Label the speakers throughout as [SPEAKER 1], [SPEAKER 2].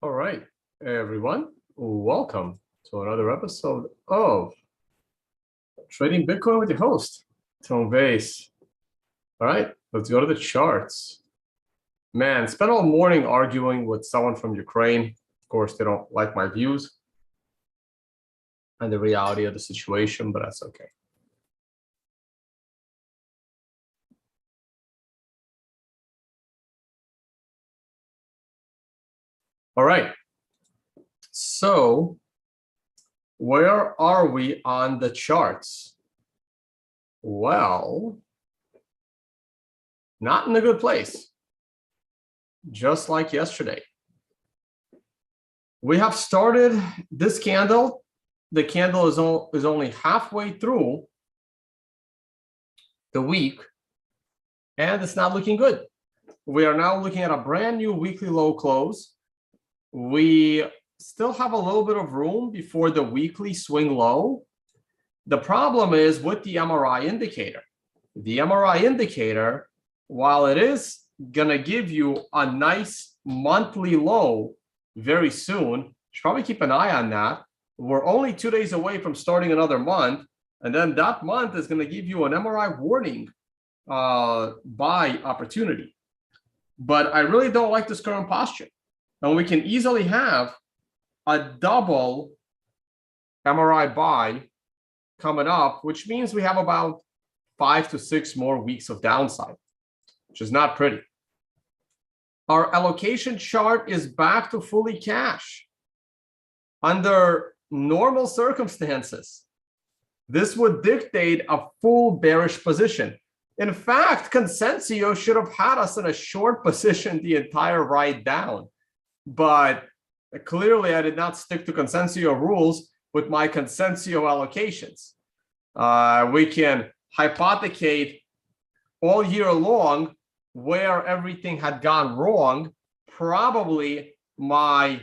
[SPEAKER 1] All right, everyone, welcome to another episode of Trading Bitcoin with your host, Vays. All right, let's go to the charts. Man, spent all morning arguing with someone from Ukraine. Of course, they don't like my views and the reality of the situation, but that's okay. All right, so where are we on the charts? Well, not in a good place, just like yesterday. We have started this candle. The candle is only halfway through the week, and it's not looking good. We are now looking at a brand new weekly low close. We still have a little bit of room before the weekly swing low. The problem is with the MRI indicator. The MRI indicator, while it is going to give you a nice monthly low very soon, you should probably keep an eye on that. We're only 2 days away from starting another month, and then that month is going to give you an MRI warning buy opportunity. But I really don't like this current posture. And we can easily have a double MRI buy coming up, which means we have about 5 to 6 more weeks of downside, which is not pretty. Our allocation chart is back to fully cash. Under normal circumstances, this would dictate a full bearish position. In fact, Consensio should have had us in a short position the entire ride down. But clearly, I did not stick to Consensio rules with my Consensio allocations. We can hypothecate all year long where everything had gone wrong. Probably my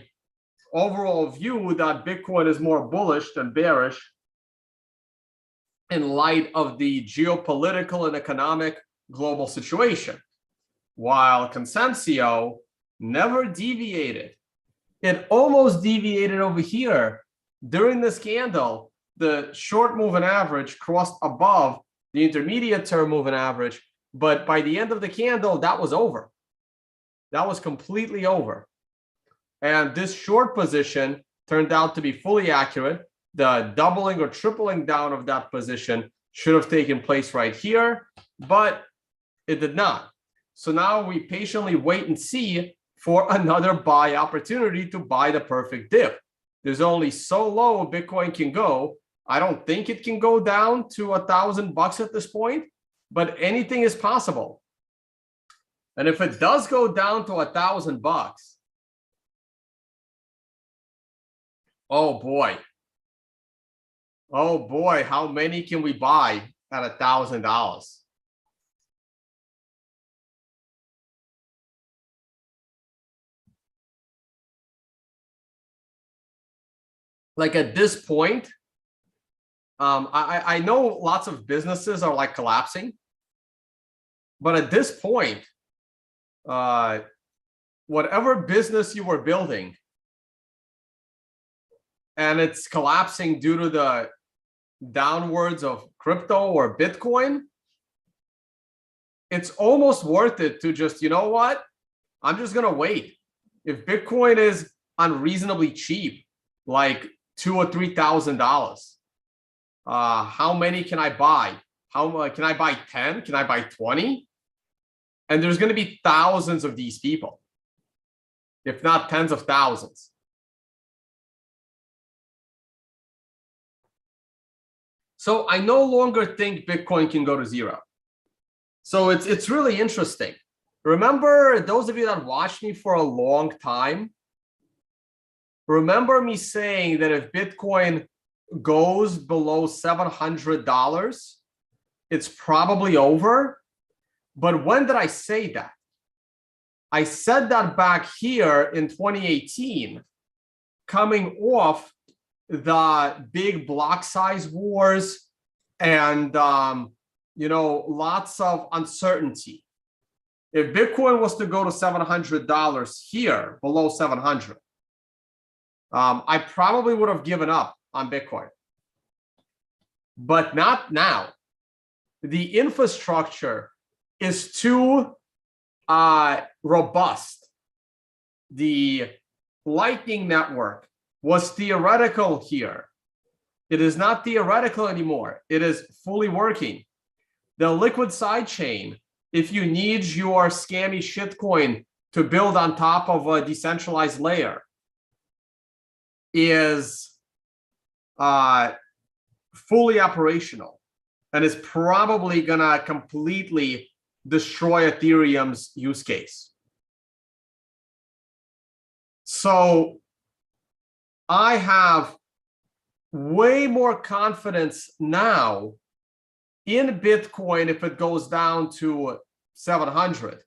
[SPEAKER 1] overall view that Bitcoin is more bullish than bearish in light of the geopolitical and economic global situation, while Consensio never deviated. It almost deviated over here. During this candle, the short moving average crossed above the intermediate term moving average, but by the end of the candle, that was over. That was completely over. And this short position turned out to be fully accurate. The doubling or tripling down of that position should have taken place right here, but it did not. So now we patiently wait and see for another buy opportunity to buy the perfect dip. There's only so low Bitcoin can go. I don't think it can go down to $1,000 at this point, but anything is possible. And if it does go down to $1,000, oh boy, how many can we buy at $1,000? Like at this point, I know lots of businesses are like collapsing, but at this point, whatever business you were building and it's collapsing due to the downwards of crypto or Bitcoin, it's almost worth it to just, you know what? I'm just going to wait. If Bitcoin is unreasonably cheap, like $2,000 or $3,000, how many can I buy? Can I buy 10? Can I buy 20? And there's going to be thousands of these people, if not tens of thousands. So I no longer think Bitcoin can go to zero. So it's really interesting. Remember, those of you that watched me for a long time, remember me saying that if Bitcoin goes below $700, it's probably over. But when did I say that? I said that back here in 2018, coming off the big block size wars and lots of uncertainty. If Bitcoin was to go to $700 here, below 700, I probably would have given up on Bitcoin, but not now. The infrastructure is too robust. The Lightning Network was theoretical here. It is not theoretical anymore. It is fully working. The liquid sidechain, if you need your scammy shitcoin to build on top of a decentralized layer, is fully operational and is probably gonna completely destroy Ethereum's use case. So I have way more confidence now in Bitcoin if it goes down to $700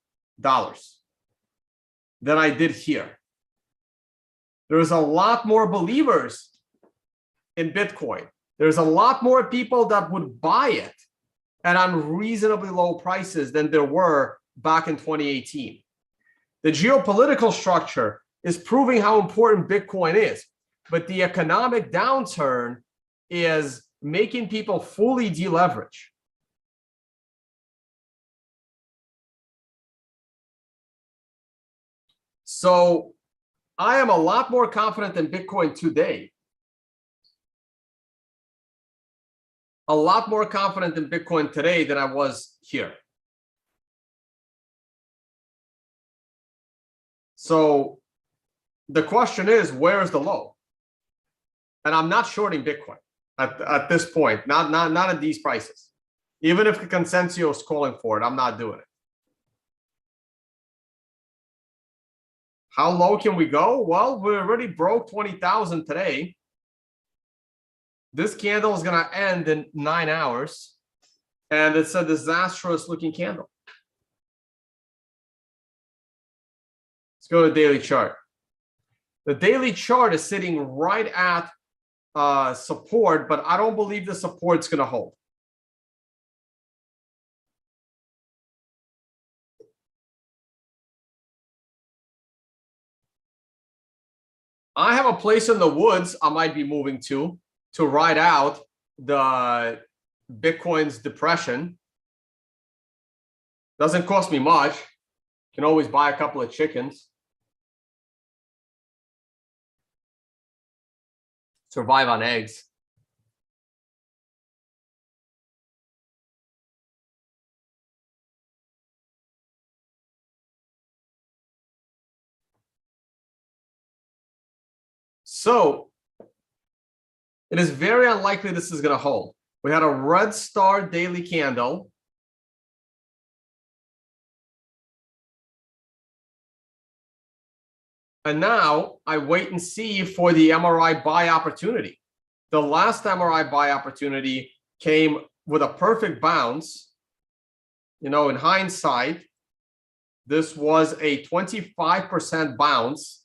[SPEAKER 1] than I did here. There's a lot more believers in Bitcoin. There's a lot more people that would buy it at unreasonably low prices than there were back in 2018. The geopolitical structure is proving how important Bitcoin is, but the economic downturn is making people fully deleverage. So I am a lot more confident in Bitcoin today. A lot more confident in Bitcoin today than I was here. So the question is, where is the low? And I'm not shorting Bitcoin at this point, not at these prices. Even if the consensus is calling for it, I'm not doing it. How low can we go? Well, we already broke 20,000 today. This candle is going to end in 9 hours, and it's a disastrous looking candle. Let's go to the daily chart. The daily chart is sitting right at support, but I don't believe the support's going to hold. I have a place in the woods I might be moving to ride out the Bitcoin's depression. Doesn't cost me much. Can always buy a couple of chickens. Survive on eggs. So it is very unlikely this is going to hold. We had a red star daily candle. And now I wait and see for the MRI buy opportunity. The last MRI buy opportunity came with a perfect bounce. You know, in hindsight, this was a 25% bounce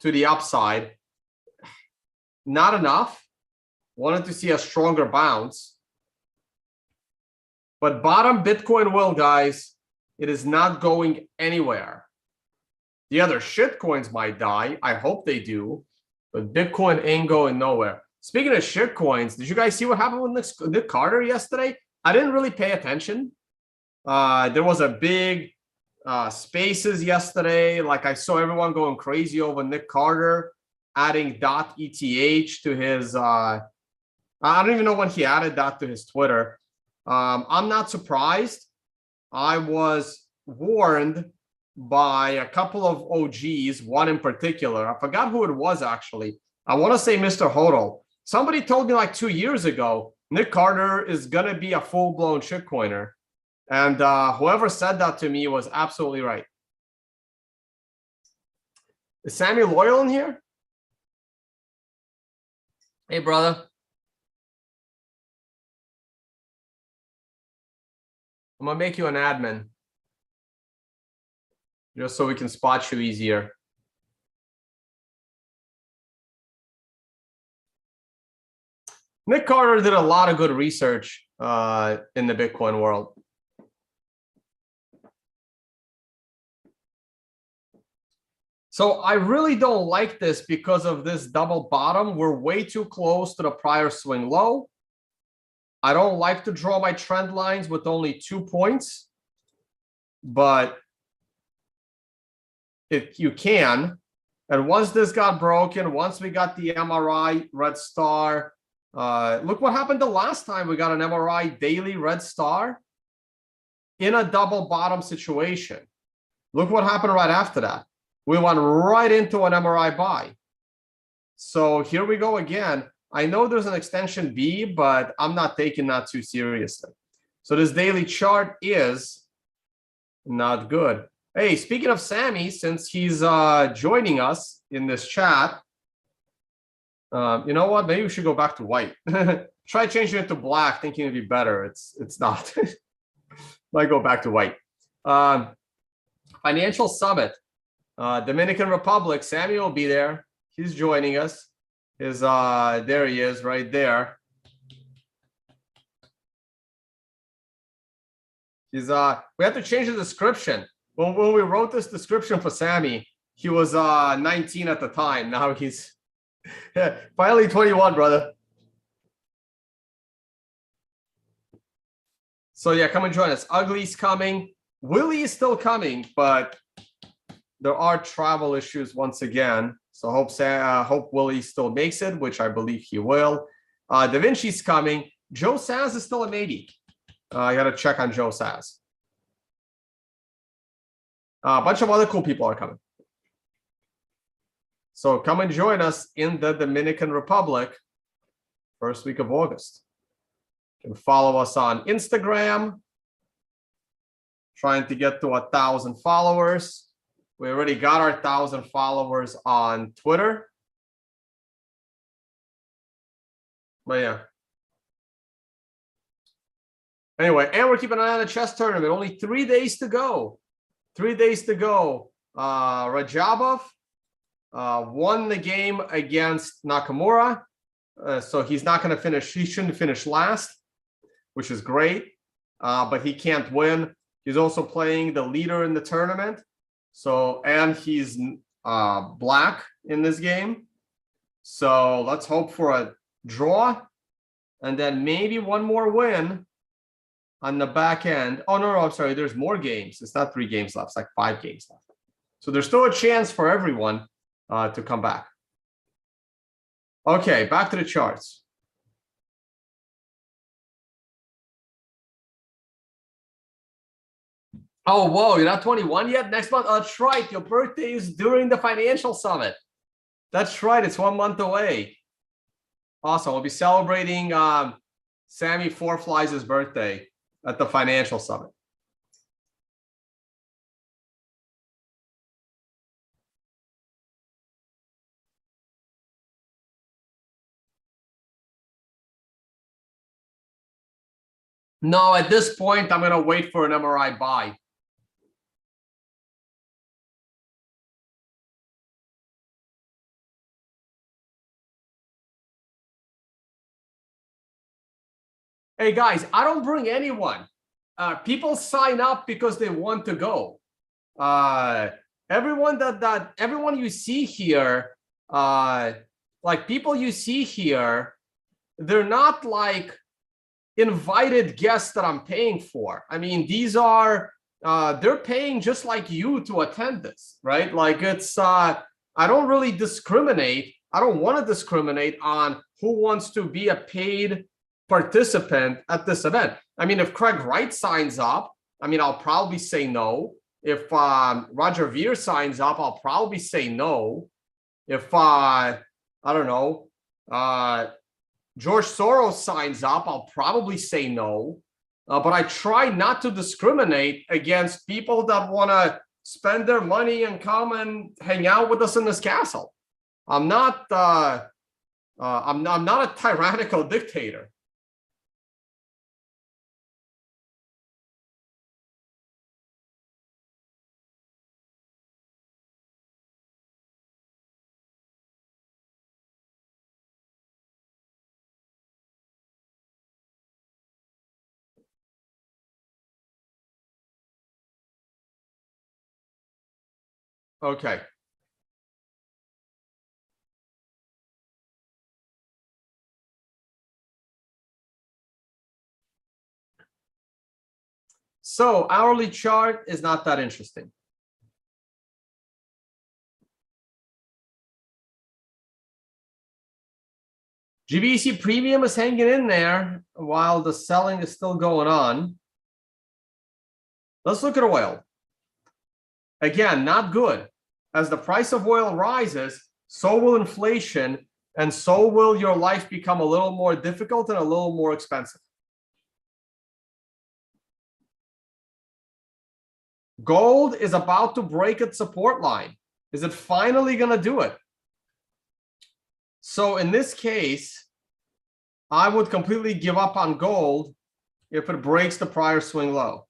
[SPEAKER 1] to the upside. Not enough. Wanted to see a stronger bounce. But bottom Bitcoin will, guys. It is not going anywhere. The other shit coins might die. I hope they do. But Bitcoin ain't going nowhere. Speaking of shit coins, did you guys see what happened with Nick Carter yesterday? I didn't really pay attention. There was a big spaces yesterday. Like I saw everyone going crazy over Nick Carter adding .eth to his... I don't even know when he added that to his Twitter. I'm not surprised. I was warned by a couple of OGs, one in particular. I forgot who it was, actually. I want to say Mr. Hodl. Somebody told me like 2 years ago, Nick Carter is going to be a full-blown shitcoiner. And whoever said that to me was absolutely right. Is Sammy Loyal in here? Hey, brother. I'm going to make you an admin, just so we can spot you easier. Nick Carter did a lot of good research in the Bitcoin world. So I really don't like this because of this double bottom. We're way too close to the prior swing low. I don't like to draw my trend lines with only 2 points, but if you can. And once this got broken, once we got the MRI red star, look what happened the last time we got an MRI daily red star in a double bottom situation. Look what happened right after that. We went right into an MRI buy. So here we go again. I know there's an extension B, but I'm not taking that too seriously. So this daily chart is not good. Hey, speaking of Sammy, since he's joining us in this chat, you know what? Maybe we should go back to white. Try changing it to black, thinking it'd be better. It's not. Might go back to white. Financial Summit, Dominican Republic. Sammy will be there. He's joining us. There he is, right there. We have to change the description. When we wrote this description for Sammy, he was 19 at the time. Now he's finally 21, brother. So yeah, come and join us. Ugly's coming. Willie is still coming, but there are travel issues once again. So hope Willie still makes it, which I believe he will. Da Vinci's coming. Joe Saz is still a maybe. I got to check on Joe Saz. A bunch of other cool people are coming. So come and join us in the Dominican Republic, first week of August. You can follow us on Instagram. Trying to get to 1,000 followers. We already got our 1,000 followers on Twitter. But yeah. Anyway, and we're keeping an eye on the chess tournament. Only 3 days to go. 3 days to go. Rajabov won the game against Nakamura. So he's not going to finish. He shouldn't finish last, which is great. But he can't win. He's also playing the leader in the tournament. So, and he's black in this game. So let's hope for a draw. And then maybe one more win on the back end. Oh, no, I'm sorry. There's more games. It's not 3 games left. It's like 5 games left. So there's still a chance for everyone to come back. Okay, back to the charts. Oh, whoa, you're not 21 yet? Next month? Oh, that's right. Your birthday is during the financial summit. That's right. It's 1 month away. Awesome. We'll be celebrating Sammy Four Flies' birthday at the financial summit. No, at this point, I'm going to wait for an MRI buy. Hey, guys, I don't bring anyone. People sign up because they want to go. Everyone you see here, like people you see here, they're not like invited guests that I'm paying for. I mean, these are they're paying just like you to attend this, right? Like it's I don't really discriminate. I don't want to discriminate on who wants to be a paid participant at this event. I mean, if Craig Wright signs up, I mean, I'll probably say no. If Roger Ver signs up, I'll probably say no. If I don't know, George Soros signs up, I'll probably say no. But I try not to discriminate against people that want to spend their money and come and hang out with us in this castle. I'm not a tyrannical dictator. Okay. So hourly chart is not that interesting. GBC premium is hanging in there while the selling is still going on. Let's look at oil. Again, not good. As the price of oil rises, so will inflation, and so will your life become a little more difficult and a little more expensive. Gold is about to break its support line. Is it finally going to do it? So in this case, I would completely give up on gold if it breaks the prior swing low.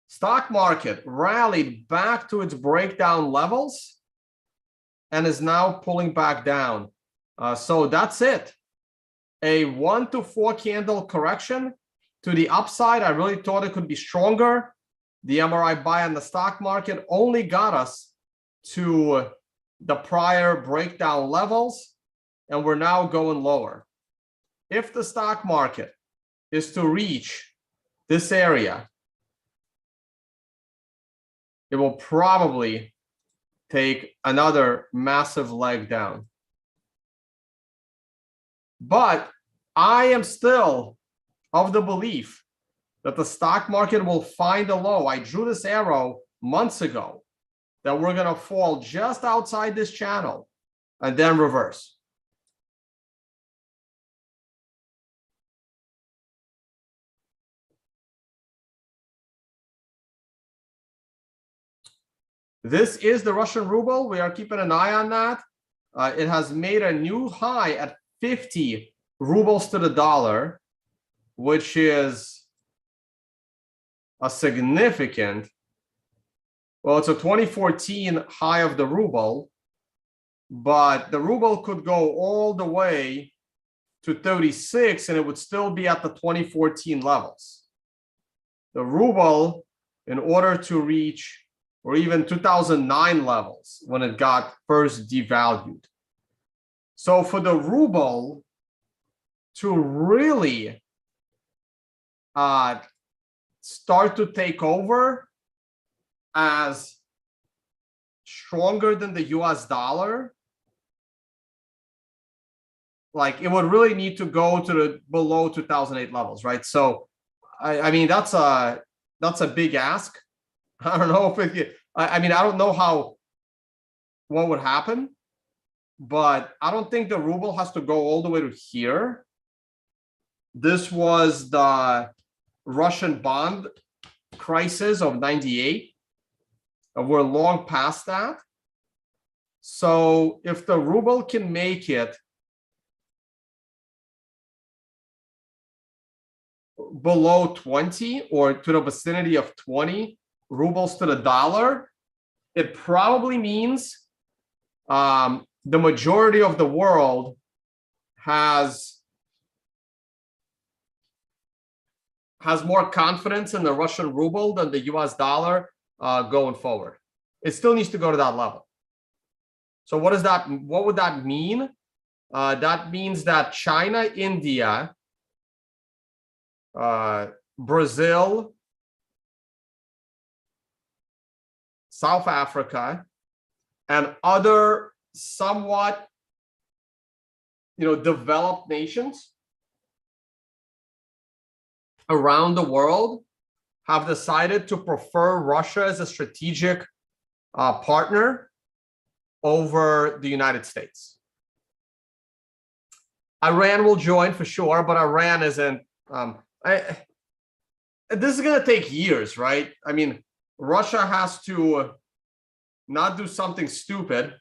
[SPEAKER 1] Stock market rallied back to its breakdown levels and is now pulling back down. So that's it. A 1 to 4 candle correction to the upside. I really thought it could be stronger. The MRI buy on the stock market only got us to the prior breakdown levels, and we're now going lower. If the stock market is to reach this area, it will probably take another massive leg down. But I am still of the belief that the stock market will find a low. I drew this arrow months ago that we're going to fall just outside this channel and then reverse. This is the Russian ruble. We are keeping an eye on that. It has made a new high at 50 rubles to the dollar, which is a significant, well, it's a 2014 high of the ruble, but the ruble could go all the way to 36 and it would still be at the 2014 levels. The ruble, in order to reach, or even 2009 levels when it got first devalued. So for the ruble to really start to take over as stronger than the US dollar, like it would really need to go to the below 2008 levels, right? So I mean that's a big ask. I don't know if it, I mean, I don't know what would happen, but I don't think the ruble has to go all the way to here. This was the Russian bond crisis of 98. We're long past that. So if the ruble can make it below 20 or to the vicinity of 20 rubles to the dollar, it probably means the majority of the world has more confidence in the Russian ruble than the US dollar going forward. It still needs to go to that level. So what would that mean? That means that China, India, Brazil, South Africa, and other somewhat, developed nations around the world have decided to prefer Russia as a strategic partner over the United States. Iran will join for sure, but Iran isn't. This is going to take years, right? I mean, Russia has to not do something stupid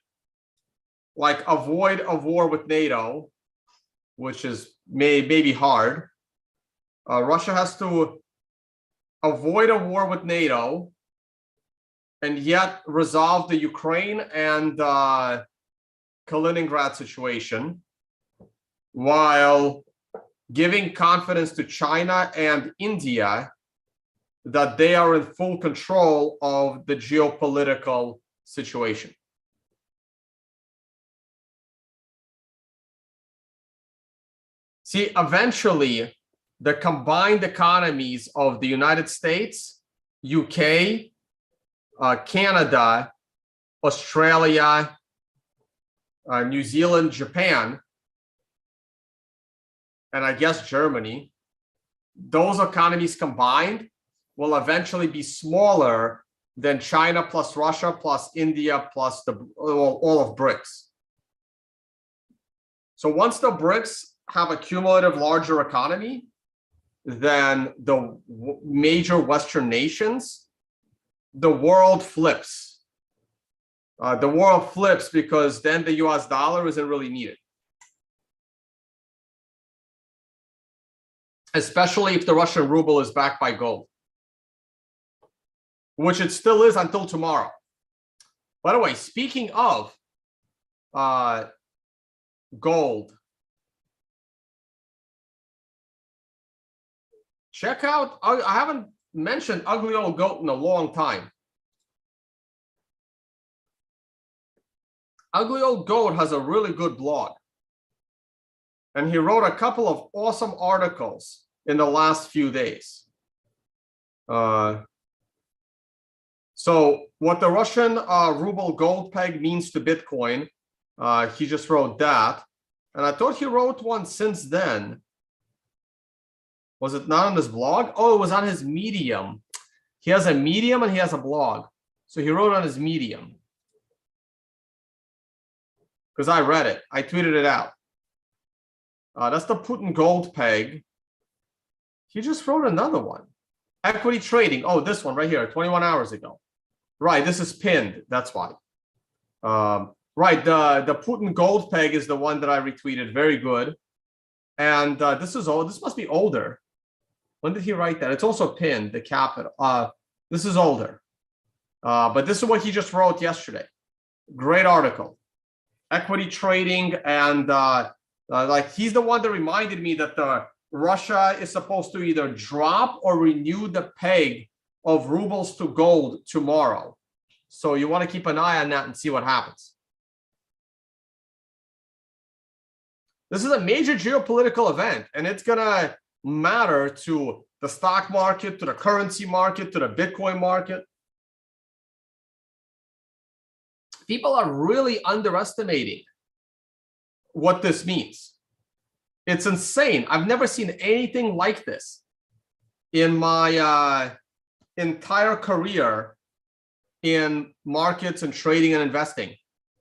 [SPEAKER 1] like avoid a war with NATO, which is maybe hard. Russia has to avoid a war with NATO and yet resolve the Ukraine and Kaliningrad situation while giving confidence to China and India that they are in full control of the geopolitical situation. See, eventually, the combined economies of the United States, UK, Canada, Australia, New Zealand, Japan, and I guess Germany, those economies combined will eventually be smaller than China plus Russia plus India plus all of BRICS. So once the BRICS have a cumulative larger economy than the major Western nations, the world flips. The world flips because then the US dollar isn't really needed. Especially if the Russian ruble is backed by gold, which it still is until tomorrow. By the way, speaking of gold, check out, I haven't mentioned Ugly Old Goat in a long time. Ugly Old Goat has a really good blog. And he wrote a couple of awesome articles in the last few days. So what the Russian ruble gold peg means to Bitcoin, he just wrote that. And I thought he wrote one since then. Was it not on his blog? Oh, it was on his Medium. He has a Medium and he has a blog. So he wrote on his Medium. Because I read it. I tweeted it out. That's the Putin gold peg. He just wrote another one. Equity trading. Oh, this one right here, 21 hours ago. Right, this is pinned. That's why. Right, the Putin gold peg is the one that I retweeted. Very good. And this is old. This must be older. When did he write that? It's also pinned, the capital. This is older. But this is what he just wrote yesterday. Great article. Equity trading, and like he's the one that reminded me that Russia is supposed to either drop or renew the peg of rubles to gold tomorrow. So you want to keep an eye on that and see what happens. This is a major geopolitical event, and it's going to matter to the stock market, to the currency market, to the Bitcoin market. People are really underestimating what this means. It's insane. I've never seen anything like this in my entire career in markets and trading and investing.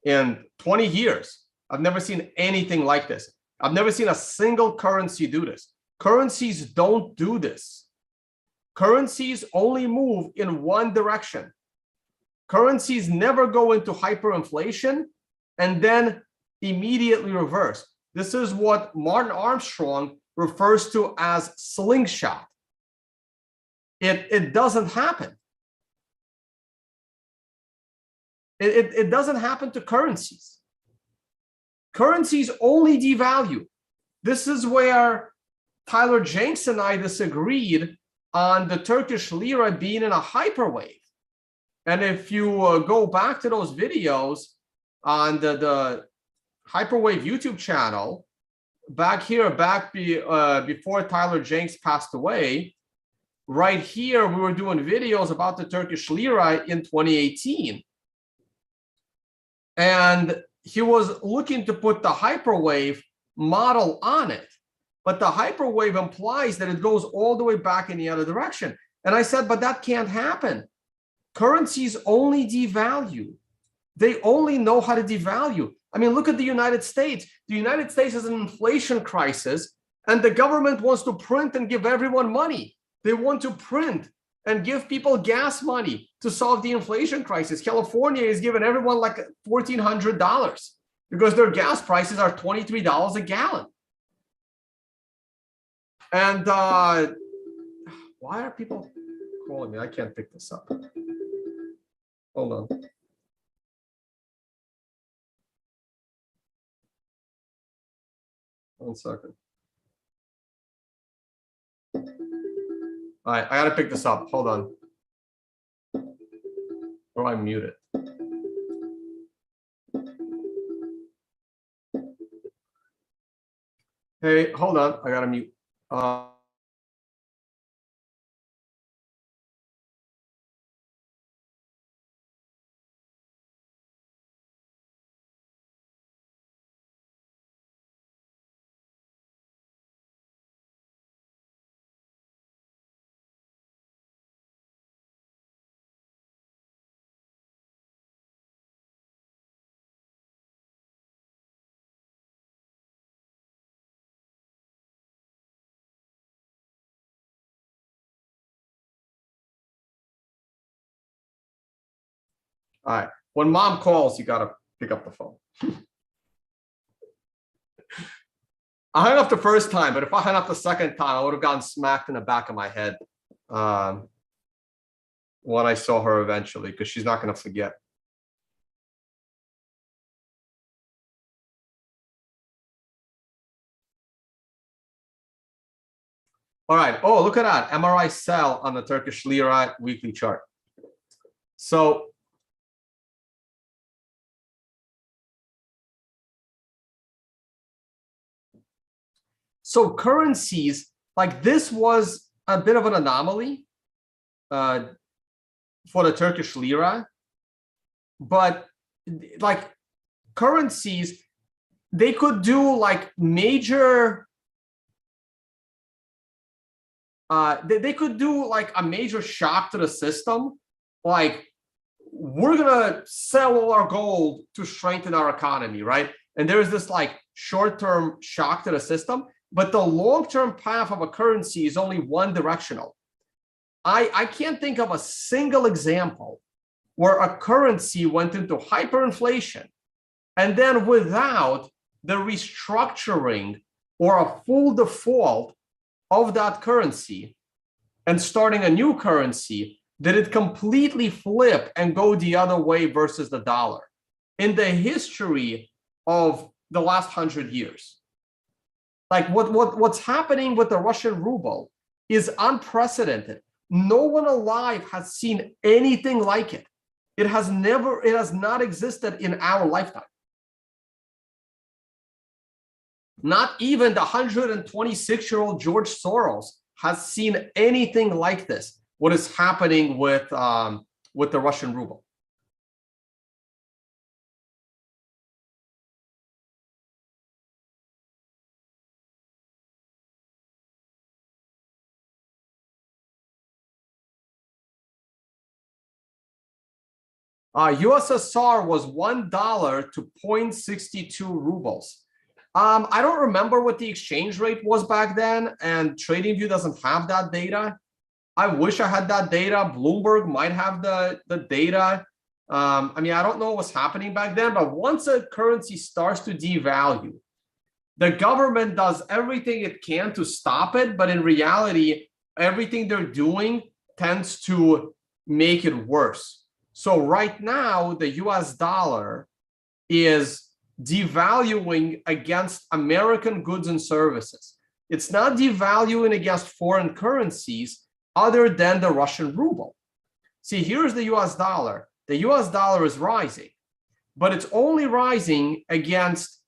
[SPEAKER 1] In 20 years, I've never seen anything like this. I've never seen a single currency do this. Currencies don't do this. Currencies only move in one direction. Currencies never go into hyperinflation and then immediately reverse. This is what Martin Armstrong refers to as slingshot. It doesn't happen. It doesn't happen to currencies. Currencies only devalue. This is where Tyler Jenks and I disagreed on the Turkish lira being in a hyperwave. And if you go back to those videos on the Hyperwave YouTube channel, before Tyler Jenks passed away, right here, we were doing videos about the Turkish lira in 2018. And he was looking to put the hyperwave model on it. But the hyperwave implies that it goes all the way back in the other direction. And I said, but that can't happen. Currencies only devalue. They only know how to devalue. I mean, look at the United States. The United States has an inflation crisis, and the government wants to print and give everyone money. They want to print and give people gas money to solve the inflation crisis. California is giving everyone like $1,400 because their gas prices are $23 a gallon. And why are people calling me? I can't pick this up. Hold on. One second. All right, I gotta pick this up. Hold on. Or I mute it. Hey, hold on. I gotta mute. All right. When mom calls, you gotta pick up the phone. I hung up the first time, but if I hung up the second time, I would have gotten smacked in the back of my head when I saw her eventually, because she's not going to forget. All right. Oh, look at that. MRI sell on the Turkish lira weekly chart. So currencies, like this was a bit of an anomaly for the Turkish lira. But like currencies, they could do like major they could do like a major shock to the system, like we're gonna sell all our gold to strengthen our economy, right? And there's this like short-term shock to the system, but the long-term path of a currency is only one directional. I can't think of a single example where a currency went into hyperinflation and then without the restructuring or a full default of that currency and starting a new currency, did it completely flip and go the other way versus the dollar in the history of the last 100 years. Like what's happening with the Russian ruble is unprecedented. No one alive has seen anything like it. It has not existed in our lifetime. Not even the 126-year-old George Soros has seen anything like this. What is happening with the Russian ruble? USSR was $1 to 0.62 rubles. I don't remember what the exchange rate was back then, and TradingView doesn't have that data. I wish I had that data. Bloomberg might have the data. I mean, I don't know what's happening back then, but once a currency starts to devalue, the government does everything it can to stop it, but in reality, everything they're doing tends to make it worse. So right now, the US dollar is devaluing against American goods and services. It's not devaluing against foreign currencies other than the Russian ruble. See, here's the US dollar. The US dollar is rising, but it's only rising against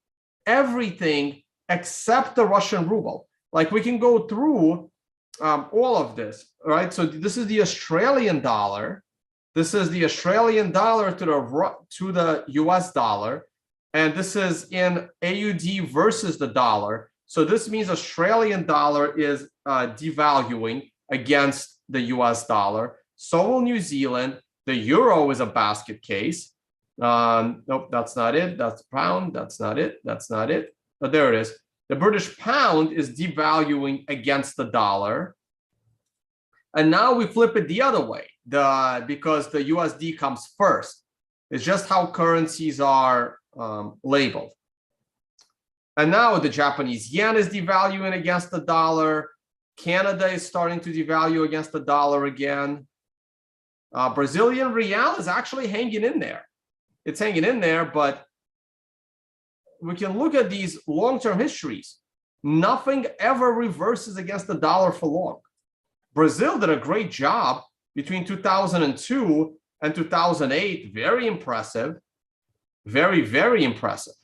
[SPEAKER 1] everything except the Russian ruble. Like we can go through all of this, right? So this is the Australian dollar. This is the Australian dollar to the US dollar. And this is in AUD versus the dollar. So this means Australian dollar is devaluing against the US dollar. So will New Zealand. The euro is a basket case. Nope, that's not it. That's pound. That's not it. That's not it. But there it is. The British pound is devaluing against the dollar. And now we flip it the other way, because the USD comes first. It's just how currencies are labeled. And now the Japanese yen is devaluing against the dollar. Canada is starting to devalue against the dollar again. Brazilian real is actually hanging in there. It's hanging in there, but we can look at these long-term histories. Nothing ever reverses against the dollar for long. Brazil did a great job between 2002 and 2008. Very impressive. Very, very impressive.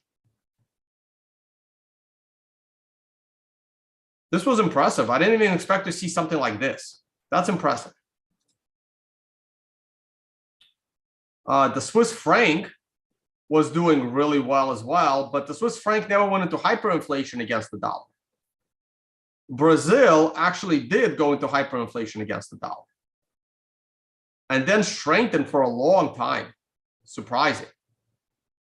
[SPEAKER 1] This was impressive. I didn't even expect to see something like this. That's impressive. The Swiss franc was doing really well as well, but the Swiss franc never went into hyperinflation against the dollar. Brazil actually did go into hyperinflation against the dollar and then strengthened for a long time. Surprising.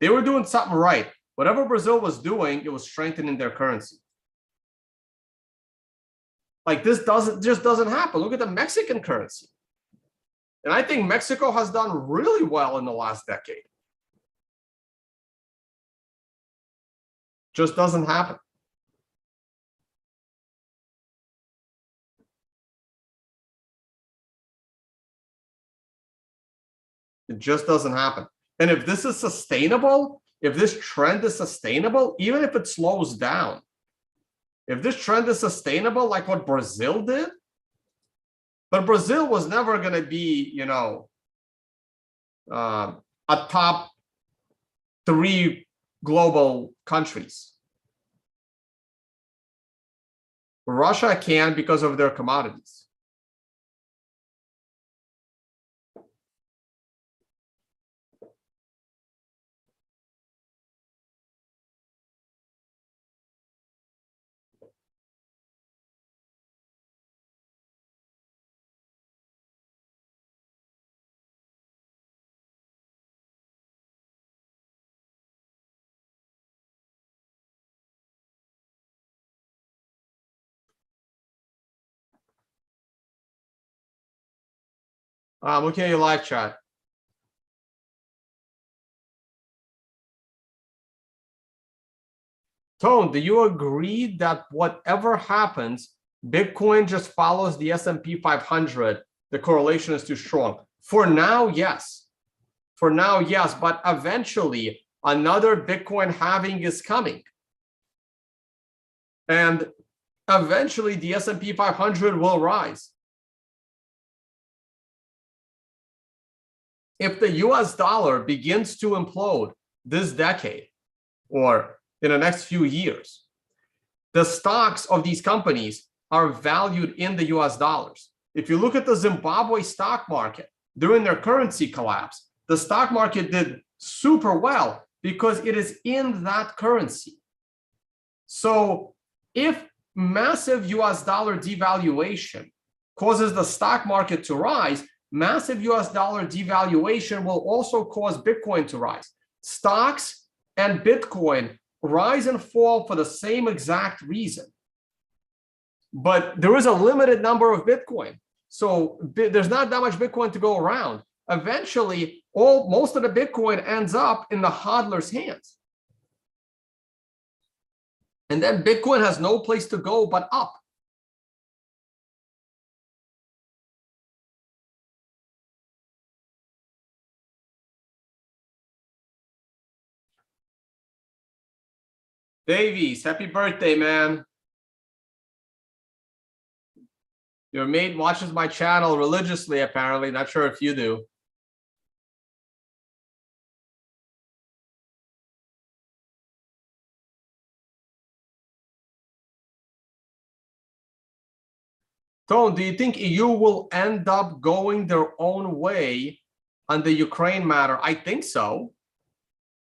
[SPEAKER 1] They were doing something right. Whatever Brazil was doing, it was strengthening their currency. Like this just doesn't happen. Look at the Mexican currency. And I think Mexico has done really well in the last decade. Just doesn't happen. It just doesn't happen. And if this is sustainable, if this trend is sustainable, even if it slows down, if this trend is sustainable, like what Brazil did, but Brazil was never going to be, you know, a top 3 global countries. Russia can because of their commodities. I'm looking at your live chat. Tone, do you agree that whatever happens, Bitcoin just follows the S&P 500? The correlation is too strong. For now, yes. For now, yes. But eventually, another Bitcoin halving is coming. And eventually, the S&P 500 will rise. If the US dollar begins to implode this decade or in the next few years, the stocks of these companies are valued in the US dollars. If you look at the Zimbabwe stock market during their currency collapse, the stock market did super well because it is in that currency. So if massive US dollar devaluation causes the stock market to rise, massive US dollar devaluation will also cause Bitcoin to rise. Stocks and Bitcoin rise and fall for the same exact reason. But there is a limited number of Bitcoin. So there's not that much Bitcoin to go around. Eventually, most of the Bitcoin ends up in the hodler's hands. And then Bitcoin has no place to go but up. Davies, happy birthday, man. Your mate watches my channel religiously, apparently. Not sure if you do. Tone, do you think EU will end up going their own way on the Ukraine matter? I think so.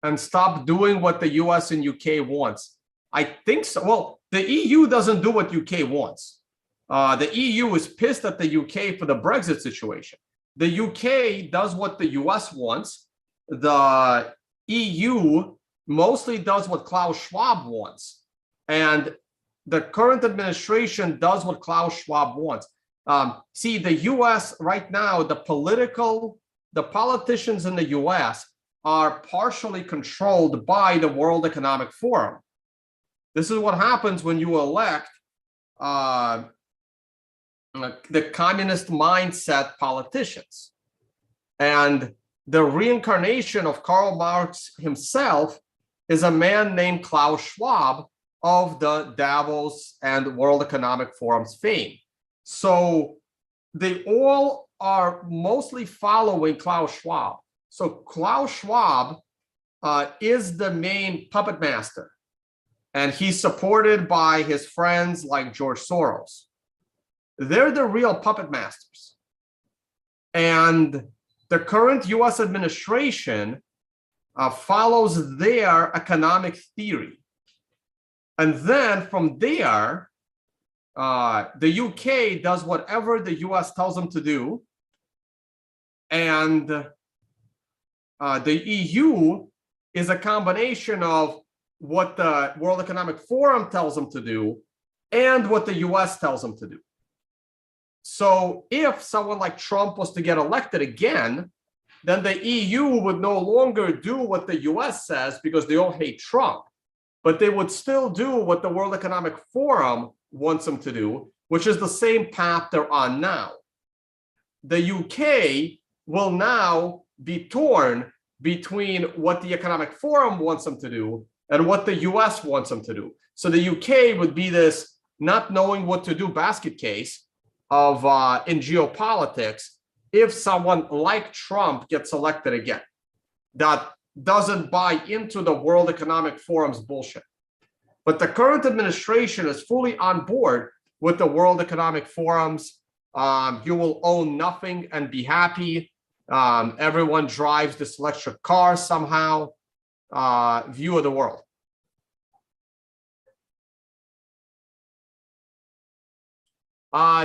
[SPEAKER 1] And stop doing what the US and UK wants. I think so. Well, the EU doesn't do what UK wants. The EU is pissed at the UK for the Brexit situation. The UK does what the US wants. The EU mostly does what Klaus Schwab wants. And the current administration does what Klaus Schwab wants. See, the US right now, the politicians in the US are partially controlled by the World Economic Forum. This is what happens when you elect the communist mindset politicians. And the reincarnation of Karl Marx himself is a man named Klaus Schwab of the Davos and World Economic Forum's fame. So they all are mostly following Klaus Schwab. So Klaus Schwab is the main puppet master. And he's supported by his friends like George Soros. They're the real puppet masters. And the current US administration follows their economic theory. And then from there, the UK does whatever the US tells them to do. And the EU is a combination of what the World Economic Forum tells them to do and what the US tells them to do. So if someone like Trump was to get elected again, then the EU would no longer do what the US says because they all hate Trump, but they would still do what the World Economic Forum wants them to do, which is the same path they're on now. The UK will now be torn between what the Economic Forum wants them to do and what the US wants them to do. So the UK would be this not knowing what to do basket case of in geopolitics if someone like Trump gets elected again that doesn't buy into the World Economic Forum's bullshit. But the current administration is fully on board with the World Economic Forum's you will own nothing and be happy. Everyone drives this electric car somehow view of the world.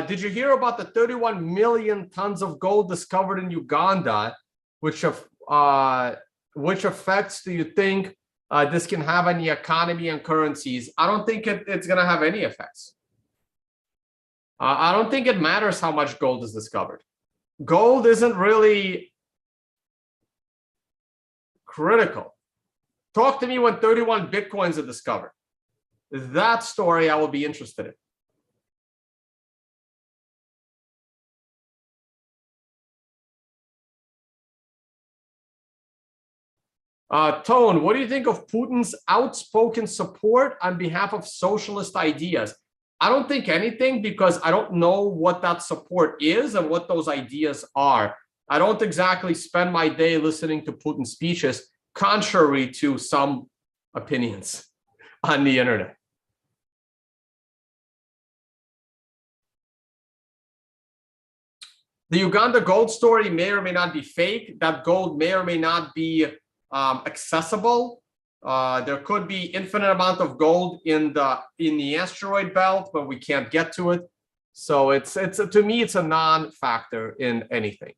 [SPEAKER 1] Did you hear about the 31 million tons of gold discovered in Uganda, which effects do you think this can have on the economy and currencies? I don't think it's going to have any effects. I don't think it matters how much gold is discovered. Gold isn't really critical. Talk to me when 31 Bitcoins are discovered. That story I will be interested in. Tone, what do you think of Putin's outspoken support on behalf of socialist ideas? I don't think anything because I don't know what that support is and what those ideas are. I don't exactly spend my day listening to Putin's speeches, contrary to some opinions on the internet. The Uganda gold story may or may not be fake. That gold may or may not be accessible. There could be infinite amount of gold in the asteroid belt, but we can't get to it. So it's to me, it's a non-factor in anything.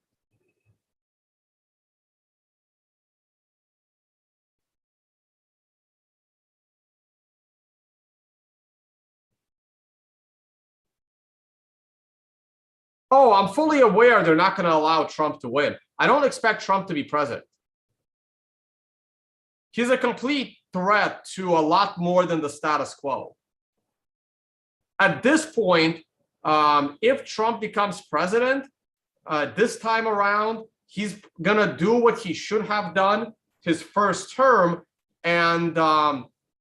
[SPEAKER 1] Oh, I'm fully aware they're not going to allow Trump to win. I don't expect Trump to be president. He's a complete threat to a lot more than the status quo. At this point, if Trump becomes president, this time around, he's going to do what he should have done his first term and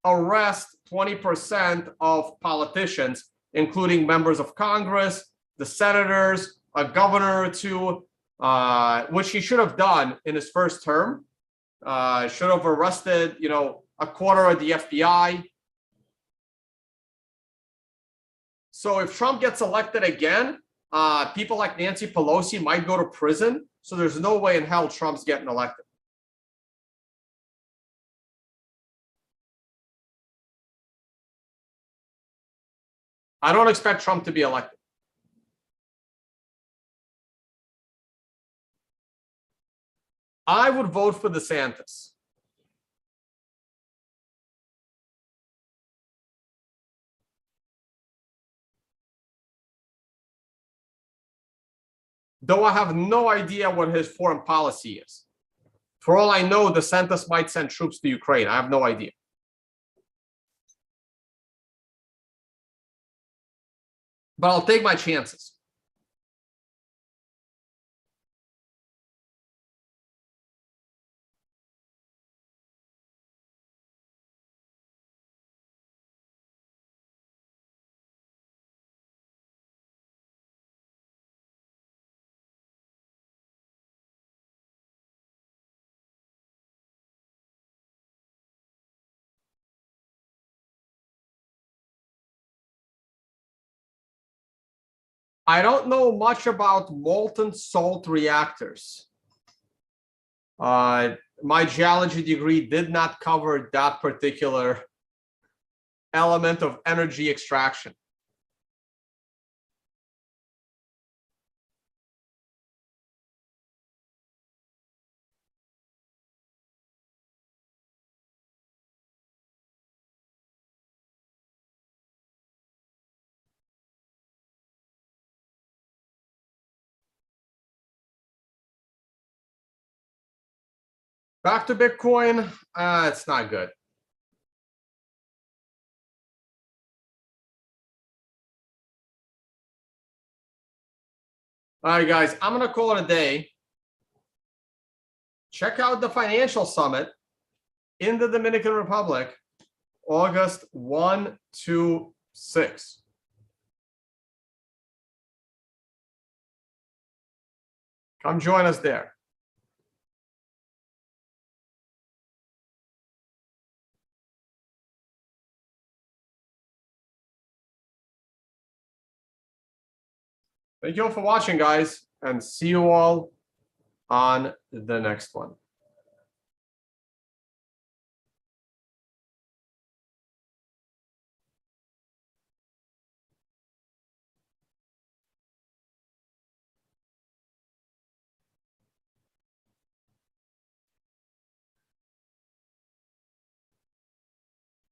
[SPEAKER 1] arrest 20% of politicians, including members of Congress, the senators, a governor or two, which he should have done in his first term. Should have arrested, a quarter of the FBI. So if Trump gets elected again, people like Nancy Pelosi might go to prison. So there's no way in hell Trump's getting elected. I don't expect Trump to be elected. I would vote for DeSantis. Though I have no idea what his foreign policy is. For all I know, DeSantis might send troops to Ukraine. I have no idea. But I'll take my chances. I don't know much about molten salt reactors. My geology degree did not cover that particular element of energy extraction. Back to Bitcoin, it's not good. All right, guys, I'm going to call it a day. Check out the financial summit in the Dominican Republic, August 1 to 6. Come join us there. Thank you all for watching, guys, and see you all on the next one.